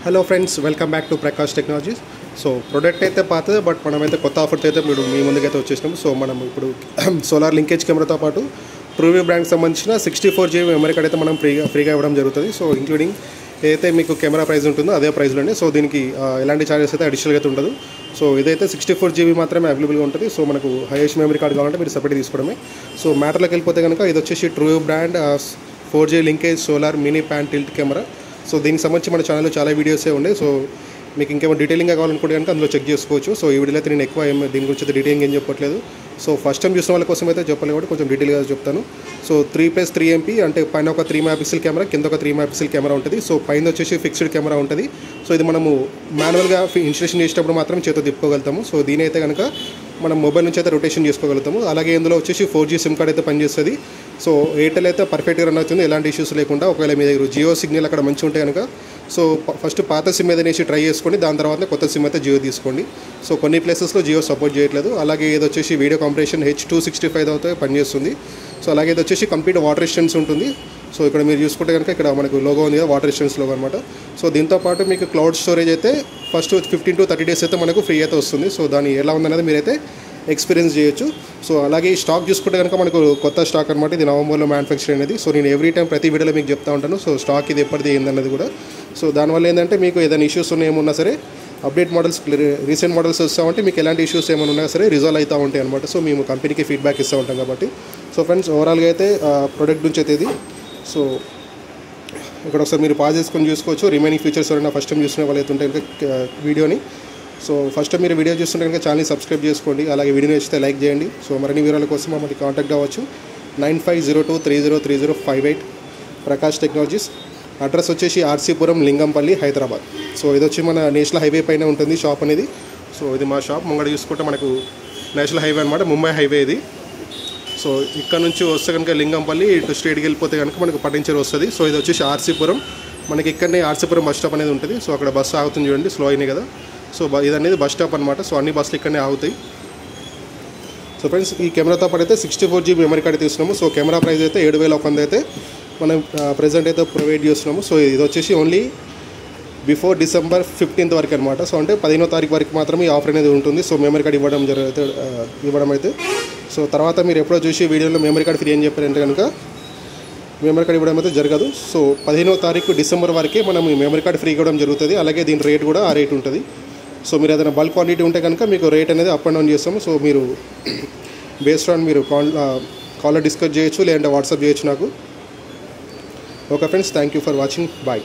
Hello friends, welcome back to Prakash technologies. So product అయితే పాతదే, but మనమైతే కొత్త ఆఫర్తో అయితే మీ ముందుకైతే వచ్చేసినాము. సో మనం ఇప్పుడు సోలార్ లింకేజ్ కెమెరాతో పాటు ట్రూవ్యూ బ్రాండ్కి సంబంధించిన 64GB మెమరీ కార్డ్ అయితే మనం ఫ్రీగా ఇవ్వడం జరుగుతుంది. సో ఇంక్లూడింగ్ ఏదైతే మీకు కెమెరా ప్రైస్ ఉంటుందో అదే ప్రైస్లోనే. సో దీనికి ఎలాంటి ఛార్జెస్ అయితే అడిషనల్గా అయితే ఉండదు. సో ఇదైతే 64GB మాత్రమే అవైలబుల్గా ఉంటుంది. సో మనకు హైయెస్ట్ మెమరీ కార్డ్ కావాలంటే మీరు సపరేట్ తీసుకోవడమే. సో మ్యాటర్లోకి వెళ్ళిపోతే కనుక ఇది వచ్చేసి Trueview brand 4G linkage solar mini pan tilt camera. So దీనికి సంబంధించి మన ఛానల్లో చాలా వీడియోసే ఉన్నాయి. సో మీకు ఇంకేమో డీటెయిలింగ్గా కావాలనుకుంటే కనుక అందులో చెక్ చేసుకోవచ్చు. సో ఈ వీడియోలో అయితే నేను ఎక్కువ దీని గురించి అయితే డీటెయిలింగ్ ఏం చెప్పట్లేదు. సో ఫస్ట్ టైం చూసిన వాళ్ళ కోసం అయితే చెప్పలేదు కాబట్టి కొంచెం డీటెయిల్గా చెప్తాను. సో 3+3 MP అంటే పైన ఒక 3 MP కెమెరా, కింద ఒక 3 MP కెమెరా ఉంటుంది. సో పైన వచ్చేసి ఫిక్స్డ్ కెమెరా ఉంటుంది. సో ఇది మనము మాన్యువల్గా ఇన్స్టలేషన్ చేసేటప్పుడు మాత్రం చేతితో తిప్పుకోగలుగుతాము. సో దీని అయితే కనుక మనం మొబైల్ నుంచి అయితే రొటేషన్ చేసుకోగలుగుతాము. అలాగే ఇందులో వచ్చేసి 4G సిమ్ కార్డ్ అయితే పనిచేస్తుంది. సో ఎయిర్టెల్ అయితే పర్ఫెక్ట్గా రన్ అవుతుంది, ఎలాంటి ఇష్యూస్ లేకుండా. ఒకవేళ మీ దగ్గర జియో సిగ్నల్ అక్కడ మంచిగా ఉంటే కనుక సో ఫస్ట్ పాత సిమ్ ఏదైనా వేసి ట్రై చేసుకోండి, దాని తర్వాత కొత్త సిమ్ అయితే జియో తీసుకోండి. సో కొన్ని ప్లేసెస్లో జియో సపోర్ట్ చేయట్లేదు. అలాగే ఇది వచ్చేసి వీడియో కంప్రెషన్ H.265 అయితే పనిచేస్తుంది. సో అలాగే ఇది వచ్చేసి కంప్లీట్ వాటర్ రెసిస్టెన్స్ ఉంటుంది. సో ఇక్కడ మీరు చూసుకుంటే కనుక ఇక్కడ మనకు లోగో ఉంది కదా, వాటర్ రెసిస్టెన్స్ లోగో అనమాట. సో దీంతో పాటు మీకు క్లౌడ్ స్టోరేజ్ అయితే ఫస్ట్ 15 to 30 days అయితే మనకు ఫ్రీ అయితే వస్తుంది. సో దాని ఎలా ఉందనేది మీరైతే ఎక్స్పీరియన్స్ చేయొచ్చు. సో అలాగే ఈ స్టాక్ చూసుకుంటే కనుక మనకు కొత్త స్టాక్ అనమాట. ఇది నవంబర్లో మ్యానుఫ్యాక్చర్ అనేది. సో నేను ఎవ్రీ టైం ప్రతి వీడియోలో మీకు చెప్తా ఉంటాను. సో స్టాక్ ఇది ఎప్పటిది ఏందన్నది కూడా. సో దానివల్ల ఏంటంటే మీకు ఏదైనా ఇష్యూస్ ఏమున్నా సరే అప్డేట్ మోడల్స్ రీసెంట్ మోడల్స్ వస్తామంటే మీకు ఎలాంటి ఇష్యూస్ ఏమైనా ఉన్నా సరే రిజాల్వ్ అవుతూ ఉంటాయి అనమాట. సో మేము కంపెనీకి ఫీడ్బ్యాక్ ఇస్తూ ఉంటాం కాబట్టి. సో ఫ్రెండ్స్, ఓవరాల్గా అయితే ప్రోడక్ట్ నుంచి అయితే ఇది. సో ఇక్కడ ఒకసారి మీరు పాజ్ చేసుకొని చూసుకోవచ్చు. రిమైనింగ్ ఫీచర్స్ ఎవరైనా ఫస్ట్ టైం చూసిన వాళ్ళు అయితే ఉంటే కనుక వీడియోని. సో ఫస్ట్ మీరు వీడియో చూస్తుంటే కనుక ఛానల్ని సబ్స్క్రైబ్ చేసుకోండి. అలాగే వీడియో నచ్చితే లైక్ చేయండి. సో మరిన్ని వివరాల కోసం మమ్మల్ని కాంటాక్ట్ అవ్వచ్చు. 9502303058 ప్రకాష్ టెక్నాలజీస్. అడ్రస్ వచ్చేసి ఆర్సీపురం, లింగంపల్లి, హైదరాబాద్. సో ఇది వచ్చి మన నేషనల్ హైవే పైన ఉంటుంది షాప్ అనేది. సో ఇది మా షాప్. ముంగడ చూసుకుంటే మనకు నేషనల్ హైవే అనమాట, ముంబై హైవే ఇది. సో ఇక్కడ నుంచి వస్తే కనుక లింగంపల్లి ఇటు స్ట్రేట్కి వెళ్ళిపోతే కనుక మనకు పట్టించేరు వస్తుంది. సో ఇది వచ్చేసి ఆర్సీపురం. మనకి ఇక్కడనే ఆర్సీపురం బస్ స్టాప్ అనేది ఉంటుంది. సో అక్కడ బస్సు ఆగుతుంది చూడండి, స్లో అయినాయి కదా. సో ఇది అనేది బస్ స్టాప్ అనమాట. సో అన్ని బస్సులు ఇక్కడనే ఆగుతాయి. సో ఫ్రెండ్స్, ఈ కెమెరాతో పాటు అయితే 64GB మెమరీ కార్డ్ తీసుకున్నాము. సో కెమెరా ప్రైస్ అయితే 7,100 అయితే మనం ప్రజెంట్ అయితే ప్రొవైడ్ చేస్తున్నాము. సో ఇది వచ్చేసి ఓన్లీ బిఫోర్ డిసెంబర్ 15th వరకు అనమాట. సో అంటే 15వ తారీఖు వరకు మాత్రమే ఈ ఆఫర్ అనేది ఉంటుంది. సో మెమరీ కార్డ్ ఇవ్వడం అయితే సో తర్వాత మీరు ఎప్పుడో చూసి వీడియోలో మెమరీ కార్డ్ ఫ్రీ అని చెప్పారంటే కనుక మెమరీ కార్డ్ ఇవ్వడం అయితే జరగదు. సో 15వ తారీఖు డిసెంబర్ వరకే మనం ఈ మెమరీ కార్డ్ ఫ్రీ ఇవ్వడం జరుగుతుంది. అలాగే దీని రేట్ కూడా ఆ రేట్ ఉంటుంది. సో మీరు ఏదైనా బల్క్ క్వాంటిటీ ఉంటే కనుక మీకు రేట్ అనేది అప్ అండ్ డౌన్ చేస్తాము. సో మీరు బేస్డ్ ఆన్ మీరు కాల్లో డిస్కస్ చేయొచ్చు, లేదంటే వాట్సాప్ చేయొచ్చు నాకు. Okay friends, thank you for watching. Bye.